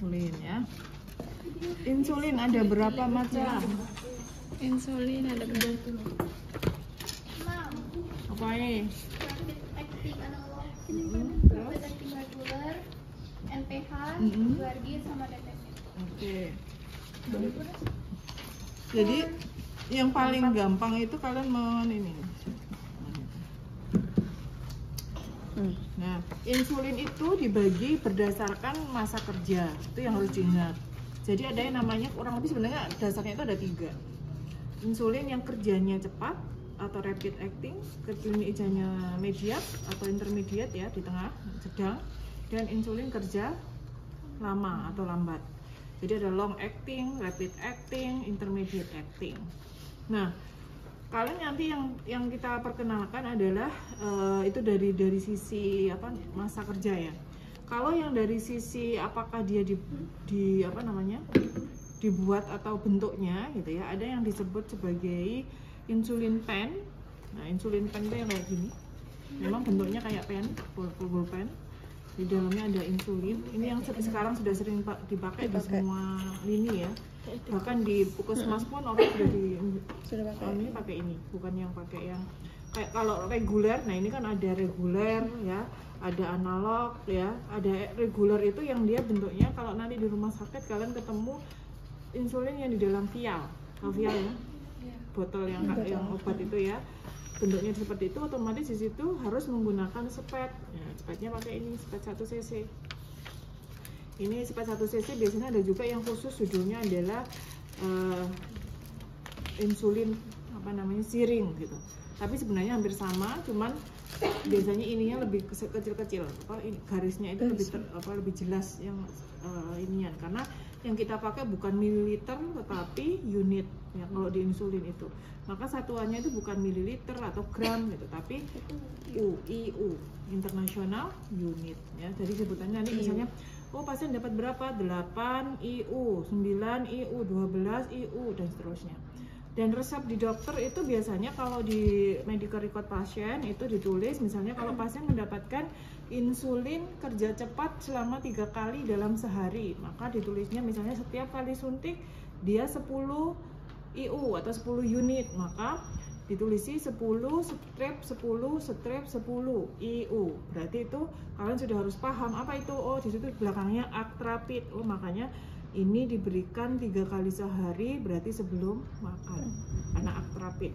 insulin ya. Insulin ada berapa macam? Insulin ada berapa? Apa ini? Acting analog, Terus? regular, NPH, Guardian sama DTC. Oke. Jadi yang paling gampang itu kalian ini. Nah, insulin itu dibagi berdasarkan masa kerja. Itu yang harus diingat. Jadi ada yang namanya kurang lebih sebenarnya dasarnya itu ada 3. Insulin yang kerjanya cepat atau rapid acting, kerjanya medium atau intermediate ya, di tengah, sedang, dan insulin kerja lama atau lambat. Jadi ada long acting, rapid acting, intermediate acting. Nah, kalian nanti yang kita perkenalkan adalah itu dari sisi apa masa kerja ya. Kalau yang dari sisi apakah dia dibuat atau bentuknya gitu ya, ada yang disebut sebagai insulin pen. Nah, insulin pen itu yang kayak gini. Memang bentuknya kayak pen, pulpen. Di dalamnya ada insulin. Ini yang sekarang sudah sering dipakai di semua lini ya. Bahkan di puskesmas pun orang sudah pakai. Ini pakai ini, bukan yang pakai yang kayak kalau reguler. Nah, ini kan ada reguler ya, ada analog ya, ada reguler itu yang dia bentuknya kalau nanti di rumah sakit kalian ketemu insulin yang di dalam vial, vial ya, botol yang obat itu ya, bentuknya seperti itu, otomatis di situ harus menggunakan spet. Ya, spetnya pakai ini, spet 1 cc. Ini spet 1 cc biasanya ada juga yang khusus judulnya adalah insulin siring gitu. Tapi sebenarnya hampir sama, cuman biasanya ininya lebih kecil-kecil. Garisnya itu lebih jelas yang inian, karena yang kita pakai bukan mililiter tetapi unit ya kalau di insulin itu. Maka satuannya itu bukan mililiter atau gram gitu, tapi IU, international unit ya. Jadi sebutannya nanti misalnya pasien dapat berapa? 8 IU, 9 IU, 12 IU dan seterusnya. Dan resep di dokter itu biasanya kalau di medical record pasien itu ditulis misalnya kalau pasien mendapatkan insulin kerja cepat selama 3 kali dalam sehari, maka ditulisnya misalnya setiap kali suntik dia 10 IU atau 10 unit, maka ditulisi 10 strip 10 strip 10 IU. Berarti itu kalian sudah harus paham apa itu. Oh, di situ belakangnya Actrapid. Oh, makanya ini diberikan 3 kali sehari, berarti sebelum makan. Karena Actrapid.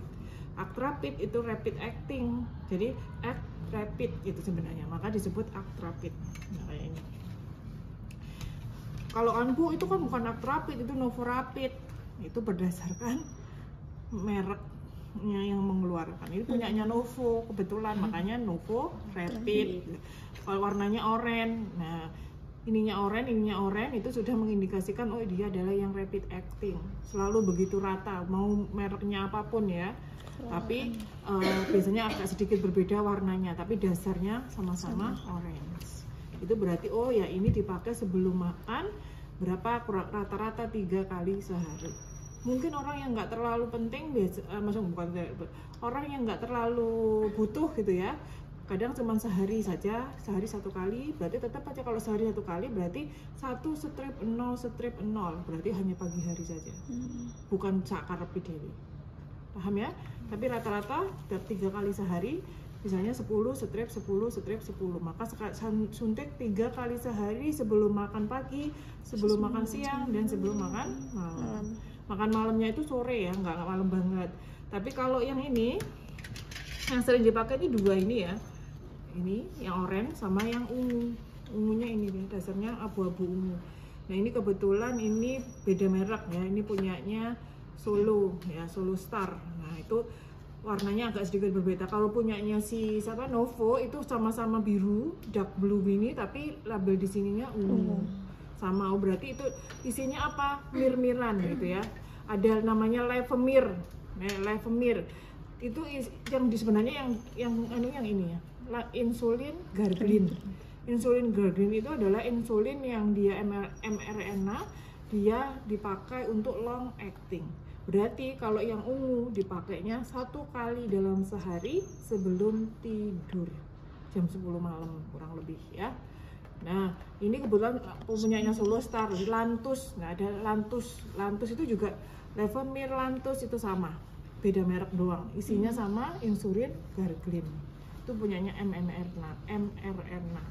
Actrapid itu rapid acting. Jadi Actrapid itu sebenarnya, maka disebut Actrapid. Nah, kayak ini. Kalau Anbu itu kan bukan Actrapid, itu Novorapid. Itu berdasarkan mereknya yang mengeluarkan. Ini punyanya Novo kebetulan, makanya Novo Rapid. Kalau warnanya oranye. Nah, ininya oranye itu sudah mengindikasikan oh dia adalah yang rapid acting. Selalu begitu rata, mau mereknya apapun ya. Tapi biasanya agak sedikit berbeda warnanya, tapi dasarnya sama-sama orange. Itu berarti oh ya ini dipakai sebelum makan berapa rata-rata 3 kali sehari. Mungkin orang yang nggak terlalu penting orang yang nggak terlalu butuh gitu ya, kadang cuma sehari saja, sehari 1 kali, berarti tetap aja kalau sehari 1 kali berarti 1 strip 0 strip 0, berarti hanya pagi hari saja, bukan sakarep dewi, paham ya? Tapi rata-rata 3 kali sehari, misalnya 10 strip 10 strip 10, maka suntik 3 kali sehari sebelum makan pagi, sebelum makan siang, dan sebelum makan malam. Makan malamnya itu sore ya, nggak malam banget. Tapi kalau yang ini yang sering dipakai ini 2 ini ya, ini yang oranye sama yang ungu. Ungunya ini deh, dasarnya abu-abu ungu. Nah, ini kebetulan ini beda merek ya, ini punyanya Solo ya, Solo Star. Nah, itu warnanya agak sedikit berbeda. Kalau punyanya si Novo itu sama-sama biru, dark blue ini, tapi label di sininya ungu. Sama, berarti itu isinya apa? Mir-miran gitu ya. Ada namanya Levemir. Nah, Levemir itu yang sebenarnya yang ini ya, insulin Garglin. Insulin Garglin itu adalah insulin yang dia mRNA, dia dipakai untuk long acting. Berarti kalau yang ungu dipakainya 1 kali dalam sehari sebelum tidur, jam 10 malam kurang lebih ya. Nah, ini kebetulan punyanya Solo Star, Lantus. Nah, ada Lantus. Lantus itu juga Levemir Lantus itu sama. Beda merek doang. Isinya sama, insulin, Garglin. Itu punyanya MRNA.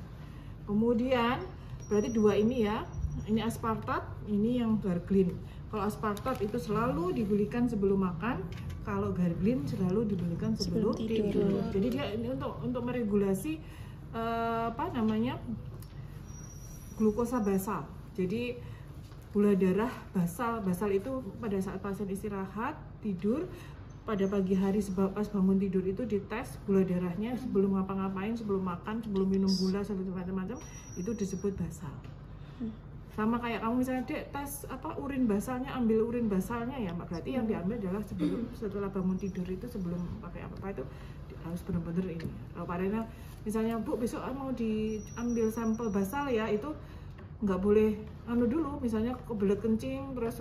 Kemudian berarti dua ini ya. Ini aspartat, ini yang Garglin. Kalau aspartat itu selalu dibelikan sebelum makan, kalau Garglin selalu dibelikan sebelum tidur. Jadi dia ini untuk meregulasi glukosa basal. Jadi gula darah basal. Basal itu pada saat pasien istirahat, tidur, pada pagi hari pas bangun tidur itu dites gula darahnya sebelum ngapa-ngapain, sebelum makan, sebelum minum gula, sebelum macam-macam, itu disebut basal. Sama kayak kamu misalnya Dek, tes urin basalnya, ambil urin basalnya ya, berarti yang diambil adalah setelah bangun tidur itu, sebelum pakai apa itu harus benar-benar ini. Kalau padahal misalnya Bu besok mau diambil sampel basal ya, itu nggak boleh dulu, misalnya kebelet kencing terus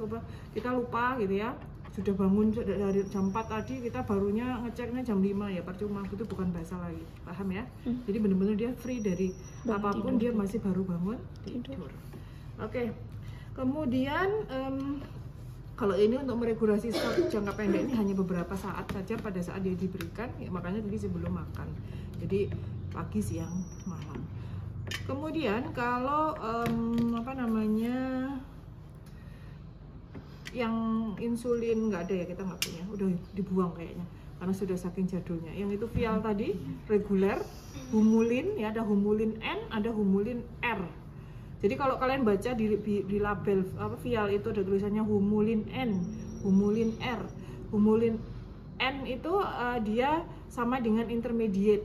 kita lupa gitu ya, sudah bangun dari jam 4 tadi, kita barunya ngeceknya jam 5 ya, percuma, itu bukan basal lagi, paham ya? Jadi benar-benar dia free dari apapun, dia masih baru bangun tidur. Oke. Kemudian kalau ini untuk meregulasi stok jangka pendek ini hanya beberapa saat saja pada saat dia diberikan, ya, makanya tadi sebelum makan. Jadi pagi, siang, malam. Kemudian kalau yang insulin nggak ada ya, kita nggak punya, udah dibuang kayaknya karena sudah saking jadulnya. Yang itu vial tadi reguler, humulin ya, ada humulin N, ada humulin R. Jadi kalau kalian baca di label vial itu ada tulisannya humulin N, humulin R. Humulin N itu dia sama dengan intermediate,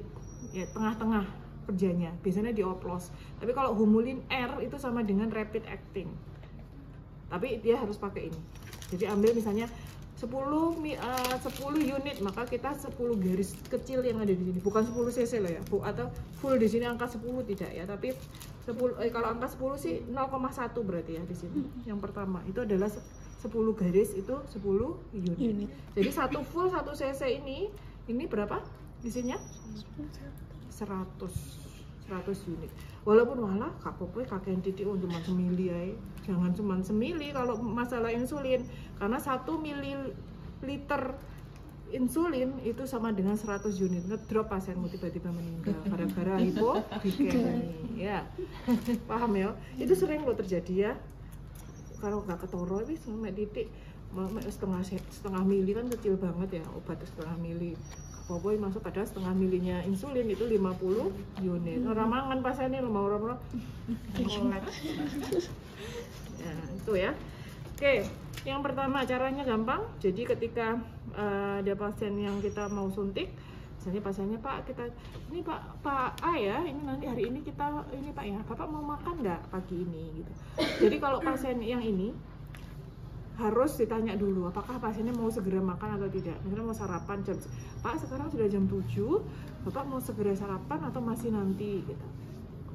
ya tengah-tengah kerjanya, biasanya dioplos. Tapi kalau humulin R itu sama dengan rapid acting. Tapi dia harus pakai ini. Jadi ambil misalnya 10 unit, maka kita 10 garis kecil yang ada di sini, bukan 10 cc loh ya, atau full di sini angka 10 tidak ya, tapi 10 kalau angka 10 sih 0,1 berarti ya di sini. Yang pertama itu adalah 10 garis itu 10 unit. Jadi satu full 1 cc ini berapa isinya? 100 unit. Walaupun malah kapopoe kakek titik cuma semili ya. Jangan cuma semili kalau masalah insulin, karena 1 mililiter insulin itu sama dengan 100 unit. Ngedrop pasienmu tiba-tiba meninggal gara-gara hipoglikemi ya. Paham ya? Itu sering loh terjadi ya. Kalau nggak ketoro ini sampai titik setengah mili kan kecil banget ya, obat setengah mili. Boboy masuk pada setengah milinya insulin itu 50 unit. Orang mangan pasiennya mau orang ya, itu ya. Oke, yang pertama caranya gampang. Jadi ketika ada pasien yang kita mau suntik, misalnya pasiennya Pak, ini Pak A ya, ini nanti hari ini kita ini Pak ya, Bapak mau makan nggak pagi ini gitu. Jadi kalau pasien yang ini harus ditanya dulu apakah pasiennya mau segera makan atau tidak. Misalnya mau sarapan, Pak sekarang sudah jam 7, Bapak mau segera sarapan atau masih nanti gitu.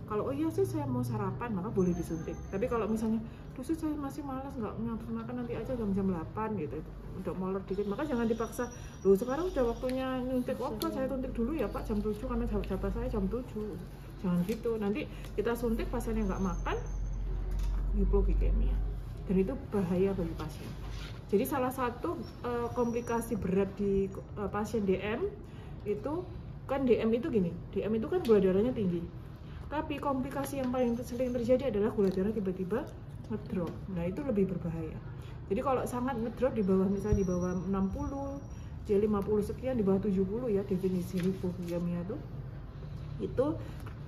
Kalau oh iya sih saya mau sarapan, maka boleh disuntik. Tapi kalau misalnya terus saya masih malas nggak nafsu makan, nanti aja jam 8 gitu, udah molor dikit, maka jangan dipaksa. Loh sekarang udah waktunya nyuntik, waktu saya suntik dulu ya Pak jam 7 karena jabatan saya jam 7. Jangan gitu, nanti kita suntik pasiennya nggak makan, hipoglikemia. Dan itu bahaya bagi pasien. Jadi salah satu komplikasi berat di pasien DM itu kan, DM itu gini, DM itu kan gula darahnya tinggi. Tapi komplikasi yang paling sering terjadi adalah gula darah tiba-tiba ngedrop. Nah itu lebih berbahaya. Jadi kalau sangat ngedrop di bawah, misalnya di bawah 60, dia 50 sekian, di bawah 70 ya definisi hipoglikemia itu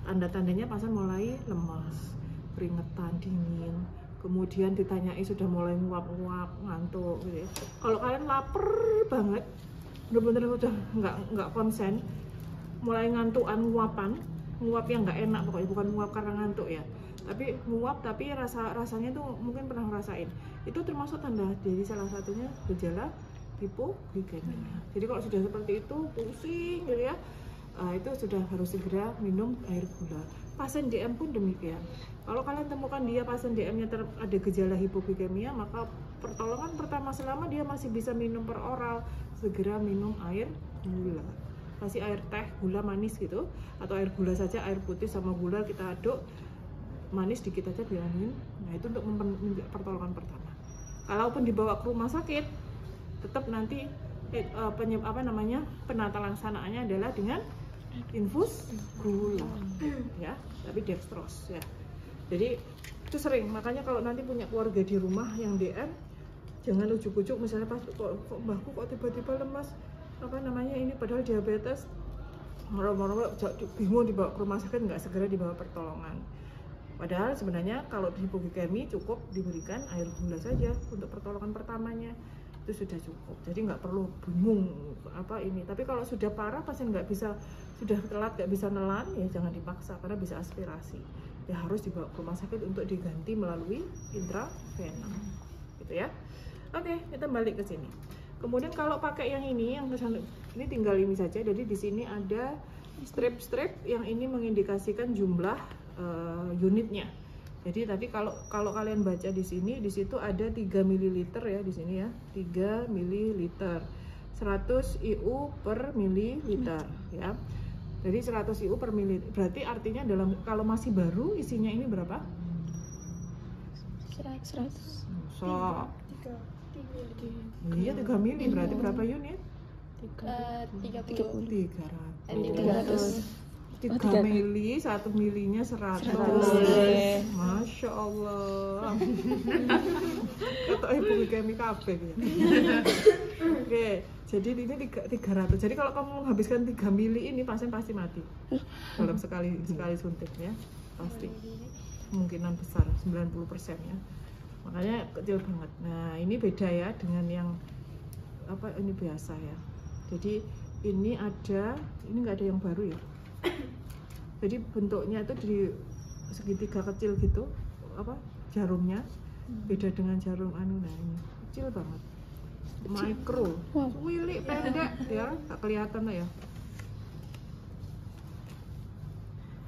tanda-tandanya pasien mulai lemas, keringetan, dingin. Kemudian ditanyai sudah mulai nguap-nguap, ngantuk gitu ya. Kalau kalian lapar banget, bener-bener udah nggak konsen, mulai ngantukan, nguap yang nggak enak pokoknya, bukan nguap karena ngantuk ya, tapi nguap tapi rasanya tuh mungkin pernah ngerasain. Itu termasuk tanda, jadi salah satunya gejala hipoglikemia. Jadi kalau sudah seperti itu, pusing gitu ya, itu sudah harus segera minum air gula. Pasien DM pun demikian. Kalau kalian temukan dia pasien DM-nya ada gejala hipoglikemia, maka pertolongan pertama selama dia masih bisa minum per oral, segera minum air gula. Kasih air teh, gula manis gitu, atau air gula saja, air putih sama gula kita aduk, manis dikit aja dianuin. Nah itu untuk pertolongan pertama. Kalaupun dibawa ke rumah sakit, tetap nanti penata laksanaannya adalah dengan infus gula, ya, tapi dextrose ya. Jadi itu sering, makanya kalau nanti punya keluarga di rumah yang DM, jangan ujuk-ujuk misalnya pas kok mbahku kok tiba-tiba lemas, ini padahal diabetes, moro-moro bingung dibawa ke rumah sakit, nggak segera dibawa pertolongan. Padahal sebenarnya kalau hipoglikemi cukup diberikan air gula saja untuk pertolongan pertamanya, itu sudah cukup. Jadi nggak perlu bingung ini. Tapi kalau sudah parah, pasien sudah telat nggak bisa nelan, ya jangan dipaksa karena bisa aspirasi. Ya harus dibawa ke rumah sakit untuk diganti melalui intravena, gitu ya. Oke, kita balik ke sini. Kemudian kalau pakai yang ini tinggal ini saja. Jadi di sini ada strip-strip yang ini mengindikasikan jumlah unitnya. Jadi tadi kalau kalian baca di situ ada 3 ml ya di sini ya, 3 ml, 100 IU per mililiter ya. Jadi 100 IU per mililiter, berarti artinya kalau masih baru isinya ini berapa? 100. Iya 3 mili, berarti berapa unit? 300. 3 mili, 1 milinya 100. Masya Allah. Kata hipoglikemi kabeh ya. Oke, jadi ini 300. Jadi kalau kamu menghabiskan 3 mili ini, pasien pasti mati dalam sekali suntik ya, pasti. Kemungkinan besar 90% ya. Makanya kecil banget. Nah ini beda ya dengan yang ini biasa ya. Jadi ini nggak ada yang baru ya. Jadi bentuknya itu di segitiga kecil gitu, jarumnya beda dengan jarum nah ini kecil banget, mikro, wilik pendek ya, tak kelihatan lah ya.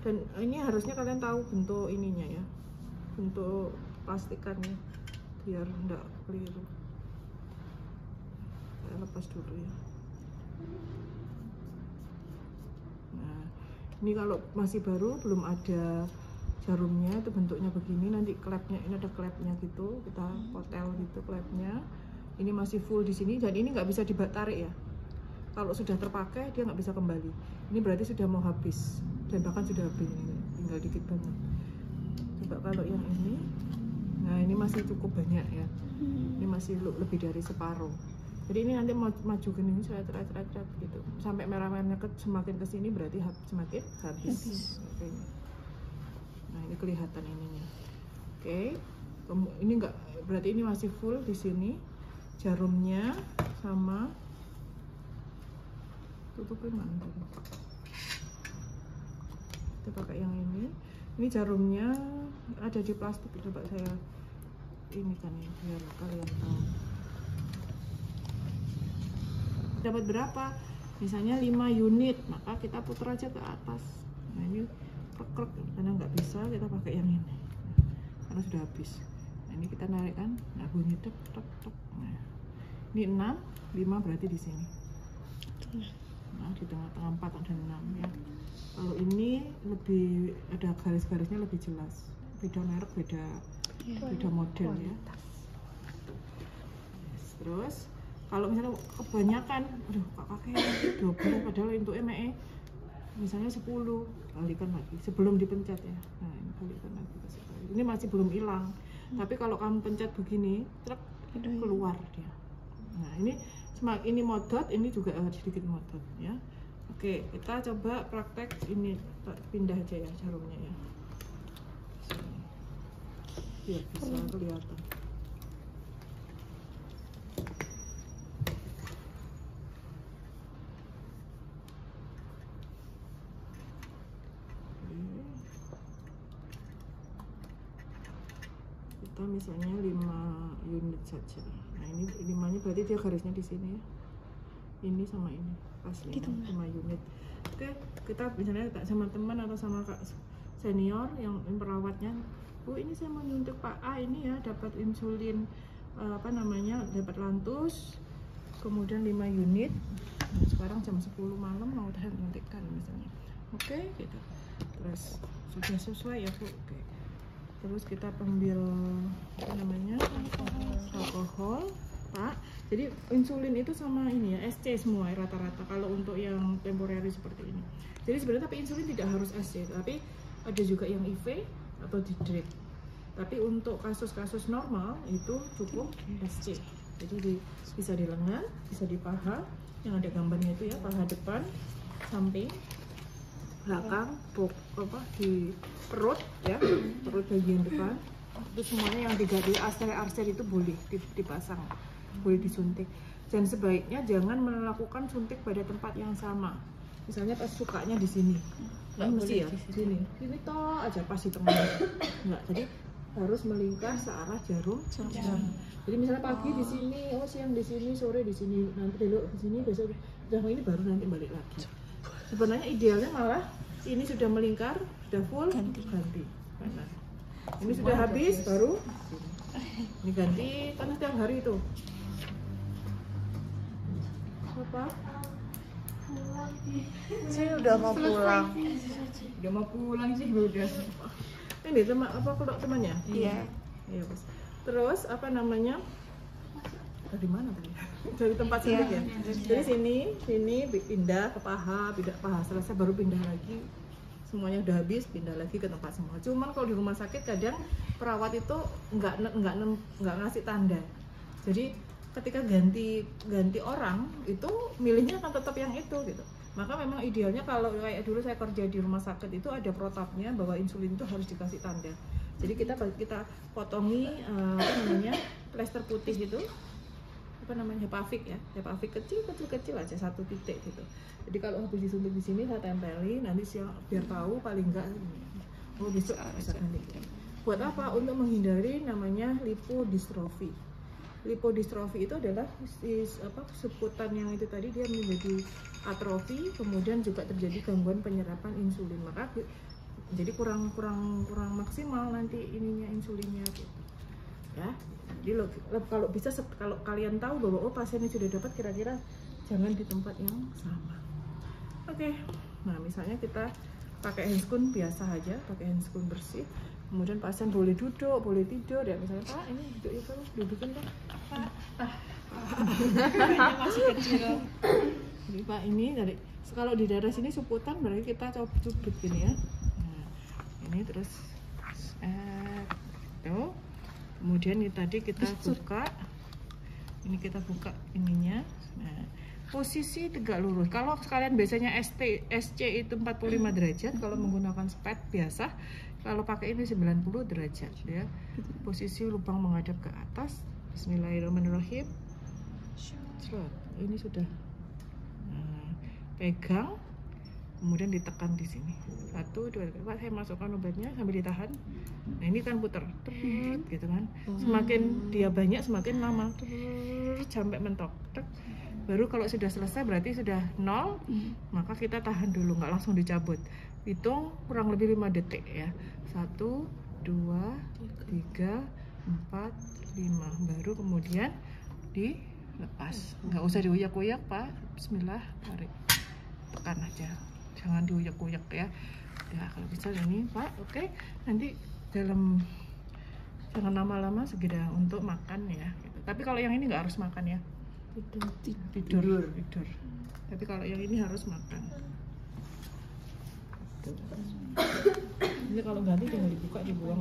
Dan ini harusnya kalian tahu bentuk ininya ya, bentuk plastikannya biar enggak keliru. Saya lepas dulu ya. Nah ini kalau masih baru, belum ada jarumnya, itu bentuknya begini. Nanti klepnya, ini ada klepnya gitu, kita hotel gitu klepnya. Ini masih full di sini, dan ini nggak bisa ditarik ya. Kalau sudah terpakai dia nggak bisa kembali. Ini berarti sudah mau habis, dan bahkan sudah habis, tinggal dikit banget. Coba kalau yang ini, nah ini masih cukup banyak ya. Ini masih lebih dari separuh. Jadi ini nanti maju ke ini gitu sampai merah-merahnya semakin ke sini berarti semakin habis. Oke. Nah ini kelihatan ininya. Oke. Ini enggak, berarti ini masih full di sini. Jarumnya sama, tutupin mana tadi? Kita pakai yang ini. Ini jarumnya ada di plastik. Coba saya ini kan ya biar kalian tahu. Dapat berapa? Misalnya 5 unit, maka kita putar aja ke atas. Nah ini krek, karena nggak bisa kita pakai yang ini karena sudah habis. Nah ini kita narik kan, nah bunyi tek. Nah ini 6, 5 berarti di sini. Nah di tengah-tengah 4 dan 6 ya. Kalau ini lebih ada garis-garisnya lebih jelas. Beda merek, beda model ya. Terus kalau misalnya kebanyakan, aduh kak pakai 20 padahal untuk ME misalnya 10, balikan lagi sebelum dipencet ya. Nah ini balikan lagi ke sekali. Ini masih belum hilang. Tapi kalau kamu pencet begini, truk keluar dia. Nah ini modot, ini juga sedikit modot ya. Oke, kita coba praktek ini, pindah aja ya jarumnya ya. Biar bisa kelihatan. Kita misalnya 5 unit saja. Nah ini 5-nya berarti dia garisnya di sini ya. Ini sama ini pas 5 unit. Oke, kita misalnya sama teman atau sama kak senior yang perawatnya, Bu ini saya mau nyuntik Pak A ini ya, dapat insulin dapat lantus, kemudian 5 unit. Nah, sekarang jam 10 malam mau nyuntikkan misalnya. Oke, gitu. Terus sudah sesuai ya Bu. Oke. terus kita ambil apa namanya alkohol, Pak. Jadi insulin itu sama ini ya, SC semua rata-rata kalau untuk yang temporary seperti ini. Jadi sebenarnya tapi insulin tidak harus SC, tapi ada juga yang IV atau di drip. Tapi untuk kasus-kasus normal itu cukup SC. Jadi bisa di lengan, bisa di paha, yang ada gambarnya itu ya, paha depan, samping, belakang, di perut ya, perut bagian depan. Itu semuanya yang di arser itu boleh dipasang, boleh disuntik. Dan sebaiknya jangan melakukan suntik pada tempat yang sama. Misalnya pas sukanya di sini, nggak mesti ya di sini toh aja pas di tengah, nggak. Jadi harus melingkar searah jarum jam. Jadi misalnya pagi di sini, siang di sini, sore di sini, nanti belok di sini, besok ini baru nanti balik lagi. Sebenarnya idealnya malah ini sudah melingkar, sudah full, ganti. Benar. Ini sudah habis, baru ini ganti, karena setiap hari itu. Apa? Saya udah mau pulang. Udah mau pulang sih, udah. Ini teman apa kalau temannya? Iya. Iya, Bos. Terus apa namanya? Dari mana tadi? Dari tempat suntik ya. Dari sini pindah ke paha, selesai baru pindah lagi. Semuanya udah habis, pindah lagi ke tempat semua. Cuman kalau di rumah sakit kadang perawat itu nggak ngasih tanda. Jadi ketika ganti orang itu milihnya akan tetap yang itu gitu. Maka memang idealnya kalau kayak dulu saya kerja di rumah sakit itu ada protapnya bahwa insulin itu harus dikasih tanda. Jadi kita potongi plester putih itu apa namanya Hepavik ya, Hepavik kecil aja 1 titik gitu. Jadi kalau habis disuntik di sini saya tempelin, nanti siang biar tahu paling enggak besok bisa ganti. Buat apa? Untuk menghindari namanya lipodystrofi. Lipodystrofi itu adalah sebutan yang itu tadi dia menjadi atrofi, kemudian juga terjadi gangguan penyerapan insulin. Maka jadi kurang maksimal nanti ininya insulinnya gitu. Ya. Jadi kalau bisa kalau kalian tahu bahwa pasien ini sudah dapat, kira-kira jangan di tempat yang sama. Oke. Nah, misalnya kita pakai handscoon biasa aja, pakai handscoon bersih. Kemudian pasien boleh duduk, boleh tidur ya. Misalnya, Pak, ini duduk itu, dudukin Pak. Masih kecil. Jadi Pak, ini dari kalau di daerah sini suputan berarti kita coba cubit gini ya. Nah, ini terus tuh. Kemudian ini tadi kita buka, ini kita buka ininya. Nah, posisi tegak lurus. Kalau kalian biasanya SC itu 45 derajat, kalau menggunakan spet biasa, kalau pakai ini 90 derajat ya. Posisi lubang menghadap ke atas. Bismillahirrahmanirrahim. Ini sudah. Nah, pegang, kemudian ditekan di sini. 1, 2, 3. Pak, saya masukkan obatnya sambil ditahan. Nah, ini kan putar, gitu kan. Semakin dia banyak, semakin lama, sampai mentok. Baru kalau sudah selesai berarti sudah 0, maka kita tahan dulu, nggak langsung dicabut. Hitung kurang lebih 5 detik ya. 1, 2, 3, 4, 5. Baru kemudian dilepas. Nggak usah diuyak-uyak, Pak. Bismillah, tarik. Tekan aja. Jangan diuyak-uyak ya. Ya, kalau bisa ini, Pak. Oke. Nanti jangan lama-lama segera untuk makan ya gitu. Tapi kalau yang ini nggak harus makan ya, tidur. Tapi kalau yang ini harus makan. Ini kalau ganti tinggal dibuka, dibuang.